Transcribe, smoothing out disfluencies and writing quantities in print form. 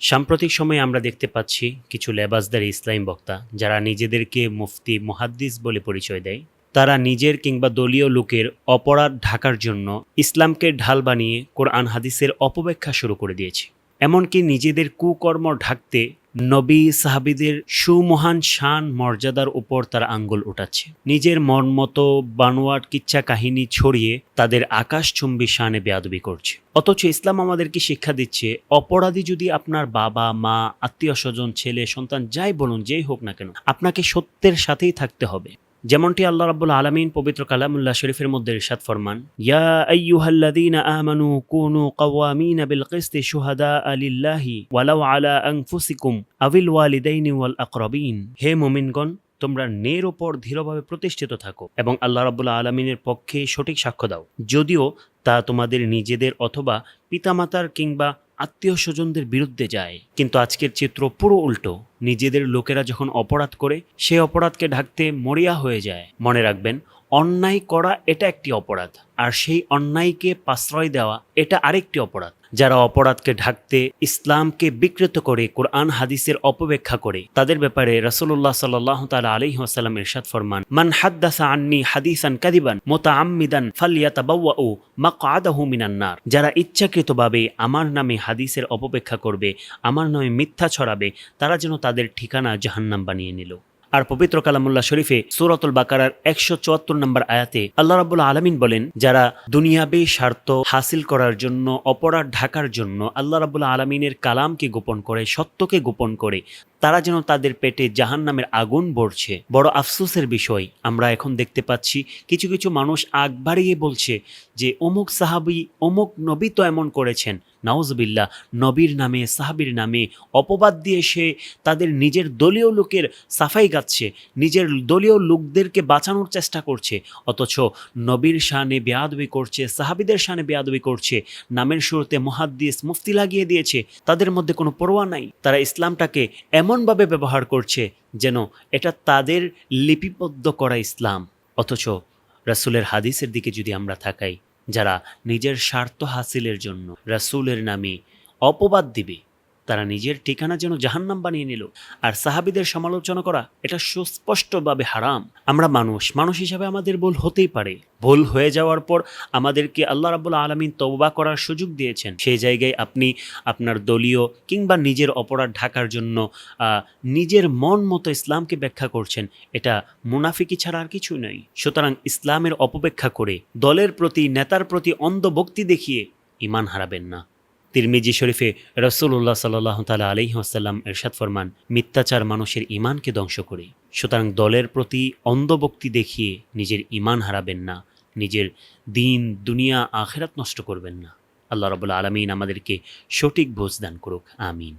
সাম্প্রতিক সময়ে আমরা দেখতে পাচ্ছি কিছু লেবাসদারি ইসলামী বক্তা যারা নিজেদেরকে মুফতি মুহাদ্দিস বলে পরিচয় দেয়। তারা নিজের কিংবা দলীয় লোকের অপরাধ ঢাকার জন্য ইসলামকে ঢাল বানিয়ে কোরআন হাদিসের অপব্যাখ্যা শুরু করে দিয়েছে। এমনকি নিজেদের কুকর্ম ঢাকতে নবী সাহাবীদের সুমহান শান মর্যাদার উপর তারা আঙ্গুল উঠাচ্ছে। নিজের মনমতো বানোয়াট কিচ্ছা কাহিনী ছড়িয়ে তাদের আকাশচুম্বী শানে বেয়াদবি করছে। অথচ ইসলাম আমাদেরকে শিক্ষা দিচ্ছে, অপরাধী যদি আপনার বাবা মা আত্মীয় স্বজন ছেলে সন্তান যাই বলুন, যেই হোক না কেন, আপনাকে সত্যের সাথেই থাকতে হবে। যেমনটি আল্লাহ রাব্বুল আলামিন পবিত্র কালামুল্লাহ শরীফের মধ্যে ইরশাদ ফরমান, ইয়া আইয়ুহাল্লাযীনা আমানু কুনু কাওয়ামিনা বিল কিসতি শুহাদা লিল্লাহি ওয়ালাউ আলা আনফুসিকুম আবিল ওয়ালিদাইনি ওয়াল আকরাবিন। হে মুমিনগণ, তোমরা ন্যায়ের ওপর দৃঢ়ভাবে প্রতিষ্ঠিত থাকো এবং আল্লাহ রাব্বুল আলামিনের পক্ষে সঠিক সাক্ষ্য দাও, যদিও তা তোমাদের নিজেদের অথবা পিতামাতার কিংবা আত্মীয় স্বজনদের বিরুদ্ধে যায়। কিন্তু আজকের চিত্র পুরো উল্টো। নিজেদের লোকেরা যখন অপরাধ করে, সে অপরাধকে ঢাকতে মরিয়া হয়ে যায়। মনে রাখবেন, অন্যায় করা এটা একটি অপরাধ, আর সেই অন্যায়কে প্রশ্রয় দেওয়া এটা আরেকটি অপরাধ। যারা অপরাধকে ঢাকতে ইসলামকে বিকৃত করে কোরআন হাদিসের অপব্যাখ্যা করে, তাদের ব্যাপারে রাসূলুল্লাহ সাল্লাল্লাহু তাআলা আলাইহি ওয়াসাল্লাম ইরশাদ ফরমান, মান হাদ্দাসা আন্নী হাদিসান কাযিবান মুতাআম্মিদান ফালইয়াতাবাওয়াউ মাকআদাহু মিনান নার। যারা ইচ্ছাকৃতভাবে আমার নামে হাদিসের অপব্যাখ্যা করবে, আমার নামে মিথ্যা ছড়াবে, তারা যেন তাদের ঠিকানা জাহান্নাম বানিয়ে নিল। আর পবিত্র কালামুল্লাহ শরীফে সূরাতুল বাকারার 174 নম্বর আয়াতে আল্লাহ রাব্বুল আলামিন বলেন, যারা দুনিয়াবী স্বার্থ হাসিল করার জন্য, অপরাধ ঢাকার জন্য আল্লাহ রাব্বুল আলামিনের কালামকে গোপন করে, সত্যকে গোপন করে, তারা যেন তাদের পেটে জাহান্নামের আগুন ভরছে। বড় আফসোসের বিষয়, আমরা এখন দেখতে পাচ্ছি কিছু কিছু মানুষ আগ বাড়িয়ে বলছে যে অমুক সাহাবী অমুক নবী তো এমন করেছেন। নাউজুবিল্লাহ, নবীর নামে সাহাবীর নামে অপবাদ দিয়ে সে তাদের নিজের দলীয় লোকের সাফাই গাচ্ছে, নিজের দলীয় লোকদেরকে বাঁচানোর চেষ্টা করছে, অথচ নবীর শানে বেয়াদবি করছে, সাহাবীদের শানে বেয়াদবি করছে। নামের শুরুতে মুহাদ্দিস মুফতি লাগিয়ে দিয়েছে। তাদের মধ্যে কোনো পরোয়া নাই। তারা ইসলামটাকে এমনভাবে ব্যবহার করছে যেন এটা তাদের লিপিবদ্ধ করা ইসলাম। অথচ রাসূলের হাদিসের দিকে যদি আমরা তাকাই, যারা নিজের স্বার্থ হাসিলের জন্য রাসূলের নামে অপবাদ দিবে, তারা নিজের ঠিকানা যেন জাহান্নাম বানিয়ে নিল। আর সাহাবীদের সমালোচনা করা এটা সুস্পষ্টভাবে হারাম। আমরা মানুষ হিসাবে আমাদের ভুল হতেই পারে। ভুল হয়ে যাওয়ার পর আমাদেরকে আল্লাহ রাব্বুল আলামিন তওবা করার সুযোগ দিয়েছেন। সেই জায়গায় আপনি আপনার দলীয় কিংবা নিজের অপরাধ ঢাকার জন্য নিজের মন মতো ইসলামকে ব্যাখ্যা করছেন, এটা মুনাফিকি ছাড়া আর কিছুই নয়। সুতরাং ইসলামের অপব্যাখ্যা করে দলের প্রতি, নেতার প্রতি অন্ধ ভক্তি দেখিয়ে ঈমান হারাবেন না। তিরমিজি শরীফে রাসূলুল্লাহ সাল্লাল্লাহু তাআলা আলাইহি ওয়াসাল্লাম ইরশাদ ফরমান, মিথ্যাচার মানুষের ঈমানকে ধ্বংস করে। সুতরাং দলের প্রতি অন্ধভক্তি দেখিয়ে নিজের ঈমান হারাবেন না, নিজের দিন দুনিয়া আখিরাত নষ্ট করবেন না। আল্লাহ রাব্বুল আলামিন আমাদেরকে সঠিক বুঝ দান করুক। আমিন।